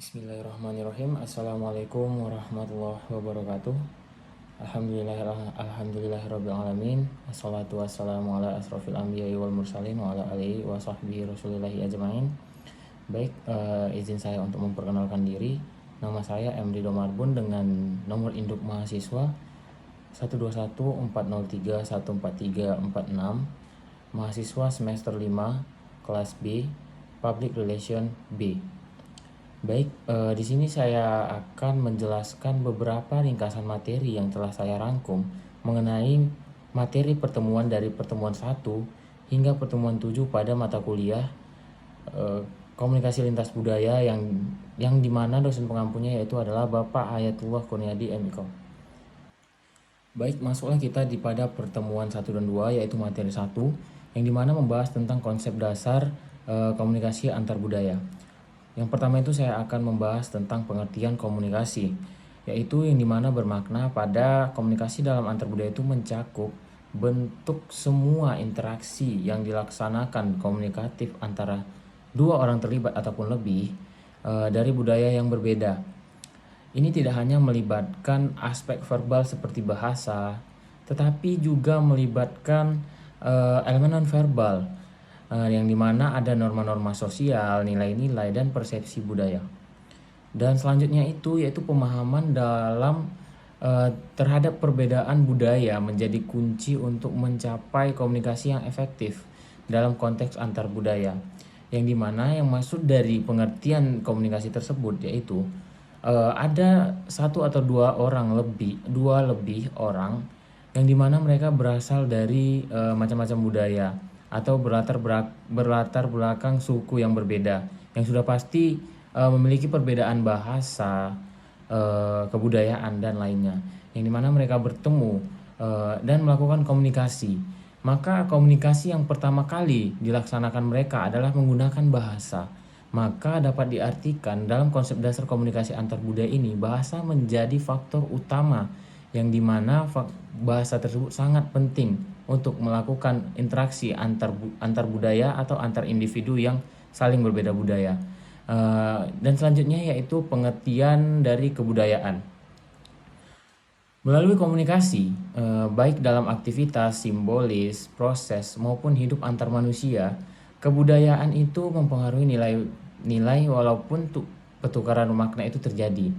Bismillahirrahmanirrahim. Assalamualaikum warahmatullahi wabarakatuh. Alhamdulillahirabbil alamin. Wassalatu wassalamu ala asrofil anbiya'i wal mursalin wa ala alihi wa sahbihi rasulillahi ajmain. Baik, izin saya untuk memperkenalkan diri. Nama saya Emrido Marbun dengan nomor induk mahasiswa 12140314346. Mahasiswa semester 5 kelas B, Public Relation B. Baik, di sini saya akan menjelaskan beberapa ringkasan materi yang telah saya rangkum mengenai materi pertemuan dari pertemuan 1 hingga pertemuan 7 pada mata kuliah komunikasi lintas budaya yang dimana dosen pengampunya yaitu adalah Bapak Hayatullah Kurniadi MIKOM. Baik, masuklah kita pada pertemuan 1 dan 2 yaitu materi 1 yang dimana membahas tentang konsep dasar komunikasi antar budaya. Yang pertama itu saya akan membahas tentang pengertian komunikasi, yaitu yang dimana bermakna pada komunikasi dalam antar budaya itu mencakup bentuk semua interaksi yang dilaksanakan komunikatif antara dua orang terlibat ataupun lebih dari budaya yang berbeda. Ini tidak hanya melibatkan aspek verbal seperti bahasa, tetapi juga melibatkan elemen non-verbal, yang dimana ada norma-norma sosial, nilai-nilai, dan persepsi budaya. Dan selanjutnya itu yaitu pemahaman dalam terhadap perbedaan budaya menjadi kunci untuk mencapai komunikasi yang efektif dalam konteks antar budaya. Yang dimana yang maksud dari pengertian komunikasi tersebut yaitu ada satu atau dua lebih orang yang dimana mereka berasal dari macam-macam budaya atau berlatar belakang suku yang berbeda, yang sudah pasti memiliki perbedaan bahasa, kebudayaan dan lainnya, yang dimana mereka bertemu dan melakukan komunikasi. Maka komunikasi yang pertama kali dilaksanakan mereka adalah menggunakan bahasa. Maka dapat diartikan dalam konsep dasar komunikasi antar budaya ini, bahasa menjadi faktor utama yang dimana bahasa tersebut sangat penting untuk melakukan interaksi antar budaya atau antar individu yang saling berbeda budaya. Dan selanjutnya yaitu pengertian dari kebudayaan. Melalui komunikasi, baik dalam aktivitas, simbolis, proses, maupun hidup antar manusia, kebudayaan itu mempengaruhi nilai walaupun pertukaran makna itu terjadi.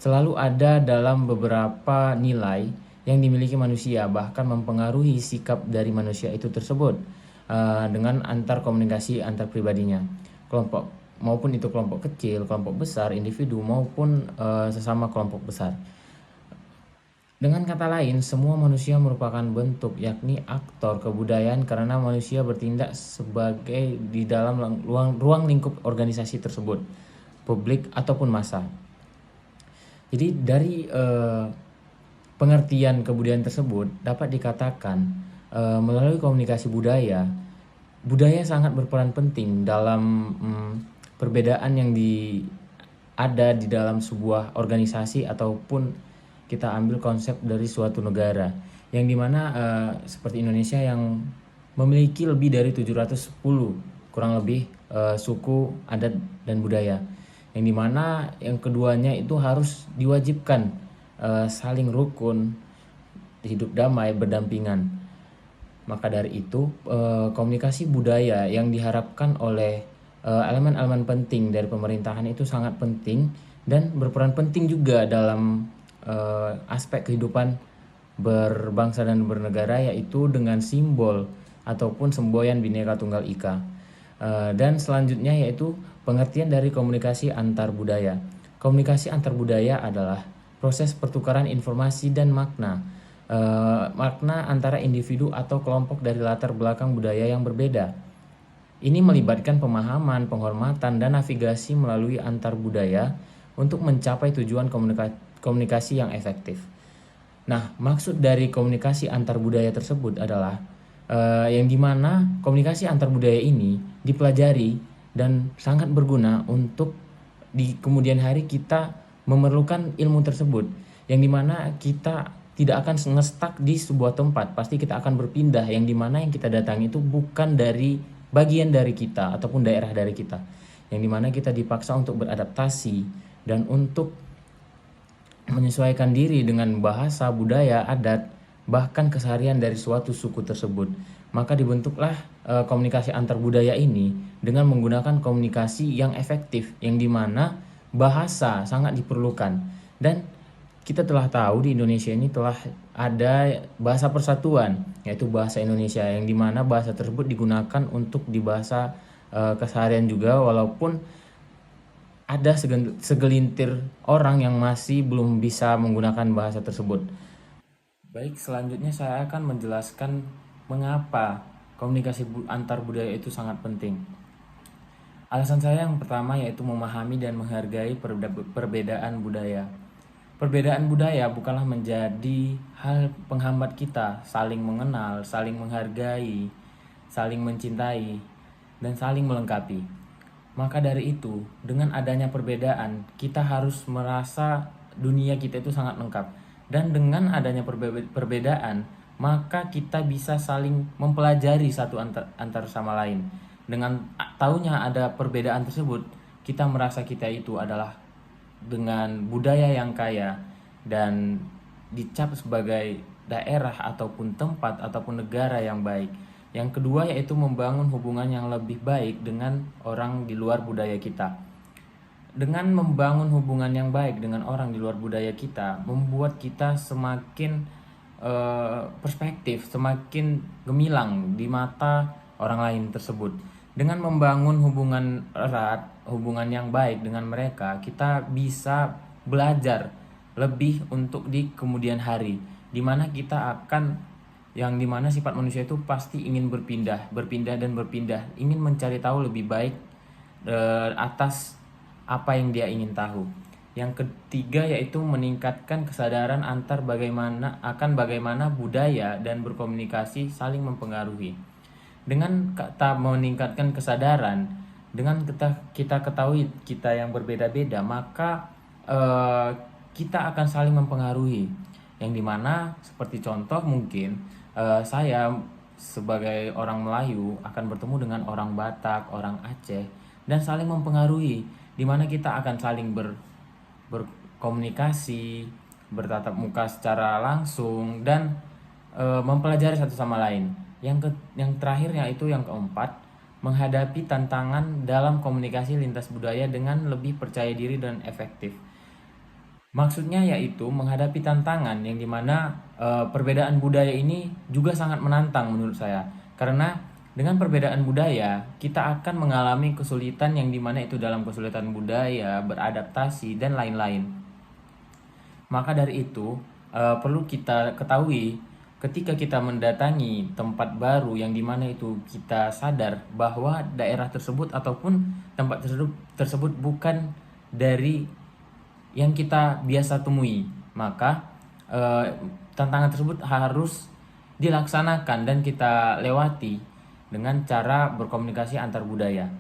Selalu ada dalam beberapa nilai yang dimiliki manusia, bahkan mempengaruhi sikap dari manusia itu tersebut dengan antar komunikasi antar pribadinya, kelompok maupun itu kelompok kecil, kelompok besar, individu maupun sesama kelompok besar. Dengan kata lain, semua manusia merupakan bentuk yakni aktor kebudayaan karena manusia bertindak sebagai di dalam ruang lingkup organisasi tersebut, publik ataupun massa. Jadi dari pengertian kebudayaan tersebut dapat dikatakan melalui komunikasi budaya sangat berperan penting dalam perbedaan yang ada di dalam sebuah organisasi ataupun kita ambil konsep dari suatu negara yang dimana seperti Indonesia yang memiliki lebih dari 710 kurang lebih suku, adat, dan budaya, yang dimana yang keduanya itu harus diwajibkan saling rukun, hidup damai, berdampingan. Maka dari itu komunikasi budaya yang diharapkan oleh elemen-elemen penting dari pemerintahan itu sangat penting dan berperan penting juga dalam aspek kehidupan berbangsa dan bernegara, yaitu dengan simbol ataupun semboyan Bhinneka Tunggal Ika. Dan selanjutnya yaitu pengertian dari komunikasi antar budaya. Komunikasi antar budaya adalah proses pertukaran informasi dan makna antara individu atau kelompok dari latar belakang budaya yang berbeda. Ini melibatkan pemahaman, penghormatan, dan navigasi melalui antar budaya untuk mencapai tujuan komunikasi yang efektif. Nah, maksud dari komunikasi antar budaya tersebut adalah yang dimana komunikasi antar budaya ini dipelajari dan sangat berguna untuk di kemudian hari kita memerlukan ilmu tersebut, yang dimana kita tidak akan ngestak di sebuah tempat, pasti kita akan berpindah, yang dimana yang kita datangi itu bukan dari bagian dari kita ataupun daerah dari kita, yang dimana kita dipaksa untuk beradaptasi dan untuk menyesuaikan diri dengan bahasa, budaya, adat, bahkan keseharian dari suatu suku tersebut. Maka dibentuklah komunikasi antar budaya ini dengan menggunakan komunikasi yang efektif, yang dimana bahasa sangat diperlukan. Dan kita telah tahu di Indonesia ini telah ada bahasa persatuan, yaitu bahasa Indonesia, yang dimana bahasa tersebut digunakan untuk di bahasa keseharian juga, walaupun ada segelintir orang yang masih belum bisa menggunakan bahasa tersebut. Baik, selanjutnya saya akan menjelaskan mengapa komunikasi antar budaya itu sangat penting. Alasan saya yang pertama yaitu memahami dan menghargai perbedaan budaya. Perbedaan budaya bukanlah menjadi hal penghambat kita saling mengenal, saling menghargai, saling mencintai, dan saling melengkapi. Maka dari itu, dengan adanya perbedaan, kita harus merasa dunia kita itu sangat lengkap. Dan dengan adanya perbedaan, maka kita bisa saling mempelajari satu antar sama lain. Dengan tahunya ada perbedaan tersebut, kita merasa kita itu adalah dengan budaya yang kaya dan dicap sebagai daerah ataupun tempat ataupun negara yang baik. Yang kedua yaitu membangun hubungan yang lebih baik dengan orang di luar budaya kita. Dengan membangun hubungan yang baik dengan orang di luar budaya kita, membuat kita semakin perspektif, semakin gemilang di mata orang lain tersebut. Dengan membangun hubungan erat, hubungan yang baik dengan mereka, kita bisa belajar lebih untuk di kemudian hari, dimana kita akan, yang dimana sifat manusia itu pasti ingin berpindah dan berpindah, ingin mencari tahu lebih baik atas apa yang dia ingin tahu. Yang ketiga yaitu meningkatkan kesadaran bagaimana budaya dan berkomunikasi saling mempengaruhi. Dengan kata meningkatkan kesadaran, dengan kita ketahui kita yang berbeda-beda, maka kita akan saling mempengaruhi. Yang dimana seperti contoh mungkin saya sebagai orang Melayu akan bertemu dengan orang Batak, orang Aceh, dan saling mempengaruhi, dimana kita akan saling berkomunikasi, bertatap muka secara langsung, dan mempelajari satu sama lain. Yang terakhir yaitu yang keempat, menghadapi tantangan dalam komunikasi lintas budaya dengan lebih percaya diri dan efektif. Maksudnya yaitu menghadapi tantangan yang dimana perbedaan budaya ini juga sangat menantang menurut saya. Karena dengan perbedaan budaya, kita akan mengalami kesulitan yang dimana itu dalam kesulitan budaya, beradaptasi, dan lain-lain. Maka dari itu, perlu kita ketahui ketika kita mendatangi tempat baru yang dimana itu kita sadar bahwa daerah tersebut ataupun tempat tersebut bukan dari yang kita biasa temui, maka tantangan tersebut harus dilaksanakan dan kita lewati dengan cara berkomunikasi antar budaya.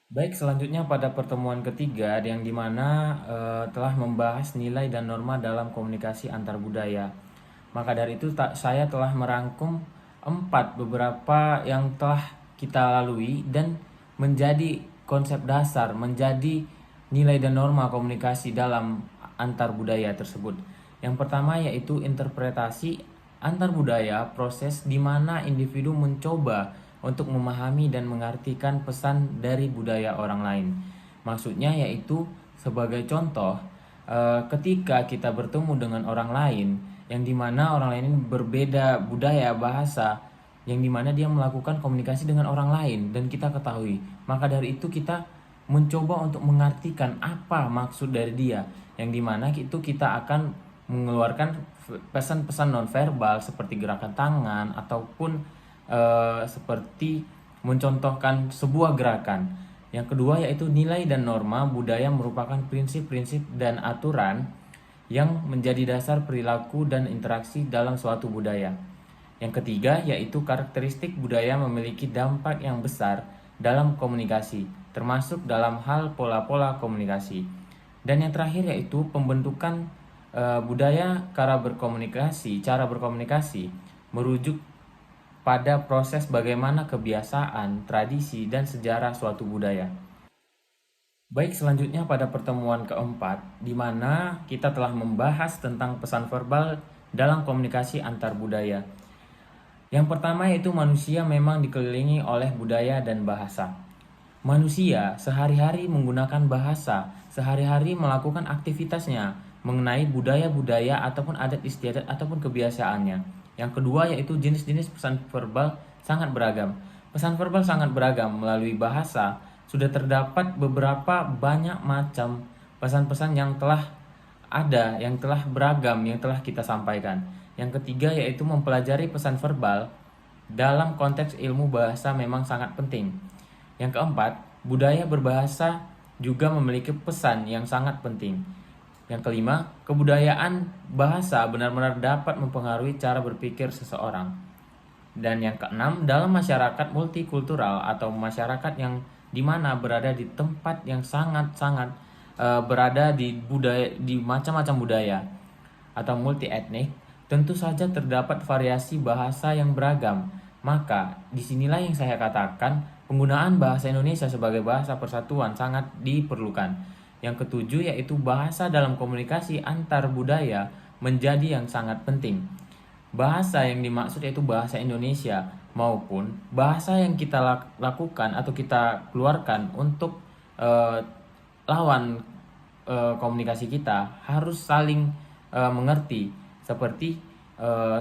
Baik, selanjutnya pada pertemuan ketiga yang dimana telah membahas nilai dan norma dalam komunikasi antar budaya. Maka dari itu saya telah merangkum beberapa yang telah kita lalui dan menjadi konsep dasar, menjadi nilai dan norma komunikasi dalam antar budaya tersebut. Yang pertama yaitu interpretasi antar budaya, proses di mana individu mencoba untuk memahami dan mengartikan pesan dari budaya orang lain. Maksudnya yaitu sebagai contoh, ketika kita bertemu dengan orang lain, yang dimana orang lain ini berbeda budaya, bahasa, yang dimana dia melakukan komunikasi dengan orang lain dan kita ketahui, maka dari itu kita mencoba untuk mengartikan apa maksud dari dia, yang dimana itu kita akan mengeluarkan pesan-pesan nonverbal seperti gerakan tangan ataupun seperti mencontohkan sebuah gerakan. Yang kedua yaitu nilai dan norma budaya merupakan prinsip-prinsip dan aturan yang menjadi dasar perilaku dan interaksi dalam suatu budaya. Yang ketiga yaitu karakteristik budaya memiliki dampak yang besar dalam komunikasi, termasuk dalam hal pola-pola komunikasi. Dan yang terakhir yaitu pembentukan budaya cara berkomunikasi merujuk pada proses bagaimana kebiasaan, tradisi, dan sejarah suatu budaya. Baik, selanjutnya pada pertemuan keempat, di mana kita telah membahas tentang pesan verbal dalam komunikasi antar budaya. Yang pertama yaitu manusia memang dikelilingi oleh budaya dan bahasa. Manusia sehari-hari menggunakan bahasa, sehari-hari melakukan aktivitasnya mengenai budaya-budaya ataupun adat istiadat ataupun kebiasaannya. Yang kedua yaitu jenis-jenis pesan verbal sangat beragam. Pesan verbal sangat beragam melalui bahasa. Sudah terdapat beberapa banyak macam pesan-pesan yang telah ada, yang telah beragam, yang telah kita sampaikan. Yang ketiga yaitu mempelajari pesan verbal dalam konteks ilmu bahasa memang sangat penting. Yang keempat, budaya berbahasa juga memiliki pesan yang sangat penting. Yang kelima, kebudayaan bahasa benar-benar dapat mempengaruhi cara berpikir seseorang. Dan yang keenam, dalam masyarakat multikultural atau masyarakat yang dimana berada di tempat yang sangat-sangat berada di budaya, di macam-macam budaya atau multi etnik, tentu saja terdapat variasi bahasa yang beragam. Maka disinilah yang saya katakan penggunaan bahasa Indonesia sebagai bahasa persatuan sangat diperlukan. Yang ketujuh yaitu bahasa dalam komunikasi antar budaya menjadi yang sangat penting. Bahasa yang dimaksud yaitu bahasa Indonesia maupun bahasa yang kita lakukan atau kita keluarkan untuk eh, lawan komunikasi kita harus saling mengerti. Seperti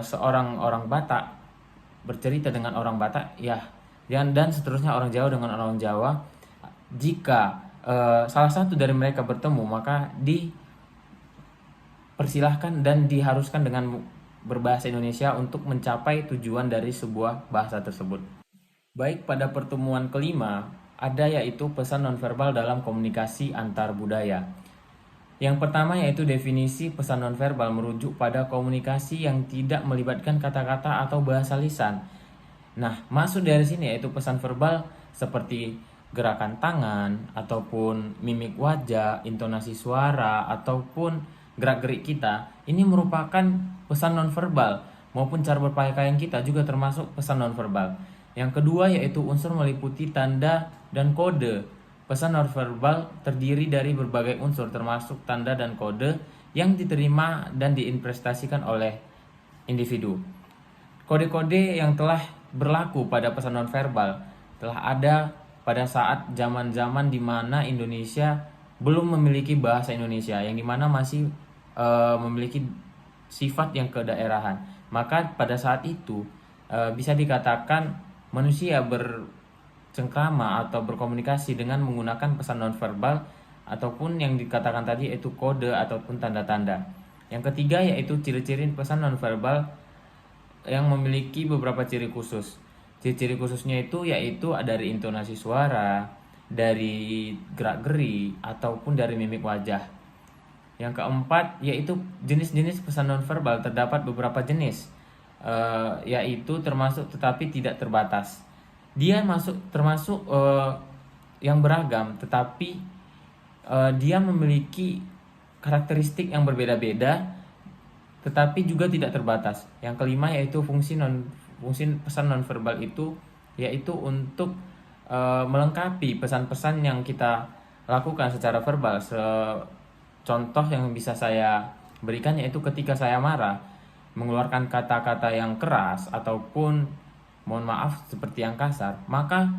seorang orang Batak bercerita dengan orang Batak, ya, dan seterusnya orang Jawa dengan orang Jawa. Jika salah satu dari mereka bertemu, maka dipersilahkan dan diharuskan dengan berbahasa Indonesia untuk mencapai tujuan dari sebuah bahasa tersebut. Baik, pada pertemuan kelima ada yaitu pesan nonverbal dalam komunikasi antar budaya. Yang pertama yaitu definisi pesan nonverbal merujuk pada komunikasi yang tidak melibatkan kata-kata atau bahasa lisan. Nah, maksud dari sini yaitu pesan verbal seperti gerakan tangan ataupun mimik wajah, intonasi suara ataupun gerak-gerik kita. Ini merupakan pesan nonverbal maupun cara berpakaian kita juga termasuk pesan nonverbal. Yang kedua yaitu unsur meliputi tanda dan kode. Pesan nonverbal terdiri dari berbagai unsur termasuk tanda dan kode yang diterima dan diinvestasikan oleh individu. Kode-kode yang telah berlaku pada pesan nonverbal telah ada pada saat zaman-zaman di mana Indonesia belum memiliki bahasa Indonesia, yang dimana masih memiliki sifat yang kedaerahan. Maka pada saat itu bisa dikatakan manusia bercengkrama atau berkomunikasi dengan menggunakan pesan nonverbal ataupun yang dikatakan tadi yaitu kode ataupun tanda-tanda. Yang ketiga yaitu ciri-ciri pesan nonverbal yang memiliki beberapa ciri khusus. Ciri-ciri khususnya itu yaitu dari intonasi suara, dari gerak-geri ataupun dari mimik wajah. Yang keempat yaitu jenis-jenis pesan nonverbal. Terdapat beberapa jenis, yaitu termasuk tetapi tidak terbatas. Dia termasuk yang beragam, tetapi dia memiliki karakteristik yang berbeda-beda, tetapi juga tidak terbatas. Yang kelima yaitu fungsi pesan nonverbal itu yaitu untuk melengkapi pesan-pesan yang kita lakukan secara verbal. Contoh yang bisa saya berikan yaitu ketika saya marah, mengeluarkan kata-kata yang keras ataupun mohon maaf seperti yang kasar, maka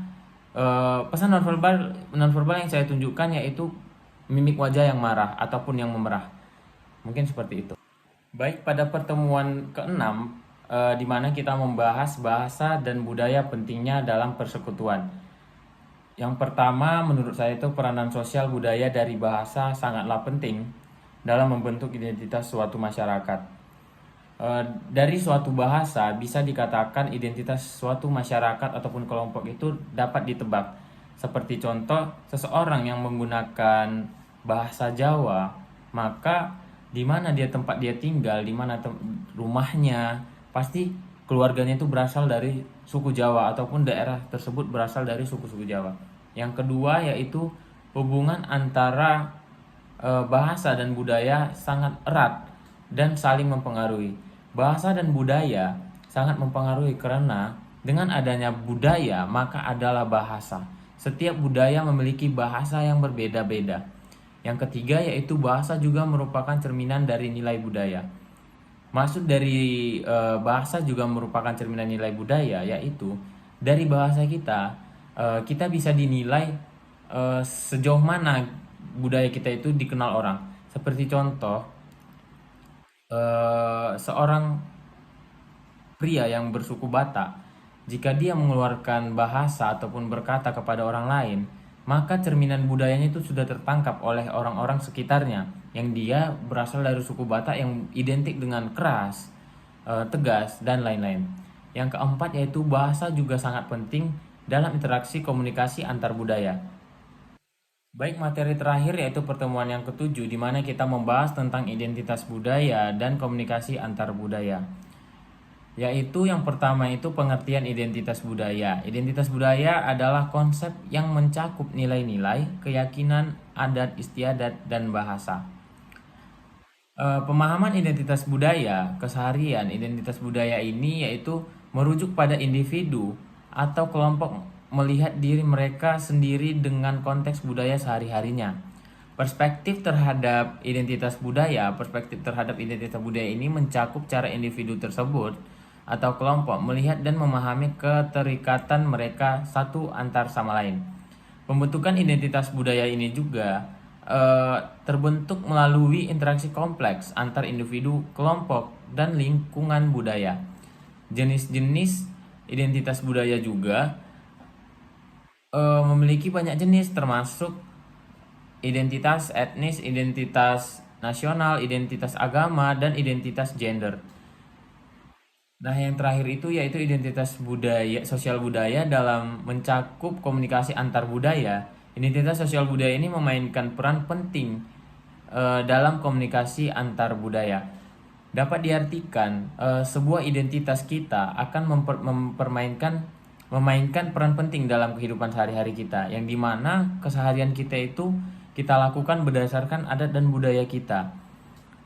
pesan nonverbal yang saya tunjukkan yaitu mimik wajah yang marah ataupun yang memerah. Mungkin seperti itu. Baik, pada pertemuan keenam di mana kita membahas bahasa dan budaya pentingnya dalam persekutuan. Yang pertama menurut saya itu peranan sosial budaya dari bahasa sangatlah penting dalam membentuk identitas suatu masyarakat. Dari suatu bahasa bisa dikatakan identitas suatu masyarakat ataupun kelompok itu dapat ditebak. Seperti contoh, seseorang yang menggunakan bahasa Jawa, maka di mana tempat dia tinggal, di mana rumahnya, pasti keluarganya itu berasal dari suku Jawa ataupun daerah tersebut berasal dari suku-suku Jawa. Yang kedua yaitu hubungan antara bahasa dan budaya sangat erat dan saling mempengaruhi. Bahasa dan budaya sangat mempengaruhi karena dengan adanya budaya maka adalah bahasa. Setiap budaya memiliki bahasa yang berbeda-beda. Yang ketiga yaitu bahasa juga merupakan cerminan dari nilai budaya. Maksud dari bahasa juga merupakan cerminan nilai budaya, yaitu dari bahasa kita, kita bisa dinilai sejauh mana budaya kita itu dikenal orang. Seperti contoh, seorang pria yang bersuku Batak, jika dia mengeluarkan bahasa ataupun berkata kepada orang lain, maka cerminan budayanya itu sudah tertangkap oleh orang-orang sekitarnya yang dia berasal dari suku Batak yang identik dengan keras, tegas, dan lain-lain. Yang keempat yaitu bahasa juga sangat penting dalam interaksi komunikasi antar budaya. Baik, materi terakhir yaitu pertemuan yang ketujuh di mana kita membahas tentang identitas budaya dan komunikasi antar budaya. Yaitu yang pertama itu pengertian identitas budaya. Identitas budaya adalah konsep yang mencakup nilai-nilai, keyakinan, adat istiadat, dan bahasa. Pemahaman identitas budaya, keseharian identitas budaya ini yaitu merujuk pada individu atau kelompok melihat diri mereka sendiri dengan konteks budaya sehari-harinya. Perspektif terhadap identitas budaya ini mencakup cara individu tersebut atau kelompok melihat dan memahami keterikatan mereka satu antar sama lain. Pembentukan identitas budaya ini juga terbentuk melalui interaksi kompleks antar individu, kelompok, dan lingkungan budaya. Jenis-jenis identitas budaya juga memiliki banyak jenis, termasuk identitas etnis, identitas nasional, identitas agama, dan identitas gender. Nah, yang terakhir itu yaitu identitas budaya, sosial budaya dalam mencakup komunikasi antar budaya. Identitas sosial budaya ini memainkan peran penting dalam komunikasi antar budaya. Dapat diartikan sebuah identitas kita akan memainkan peran penting dalam kehidupan sehari-hari kita, yang dimana keseharian kita itu kita lakukan berdasarkan adat dan budaya kita.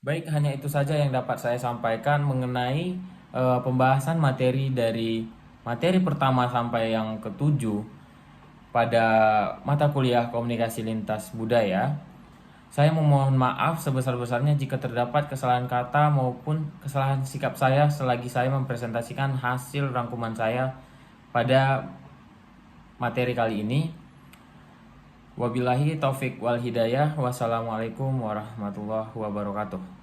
Baik, hanya itu saja yang dapat saya sampaikan mengenai pembahasan materi dari materi pertama sampai yang ketujuh pada mata kuliah komunikasi lintas budaya. Saya memohon maaf sebesar-besarnya jika terdapat kesalahan kata maupun kesalahan sikap saya selagi saya mempresentasikan hasil rangkuman saya pada materi kali ini. Wabillahi taufik wal hidayah. Wassalamualaikum warahmatullahi wabarakatuh.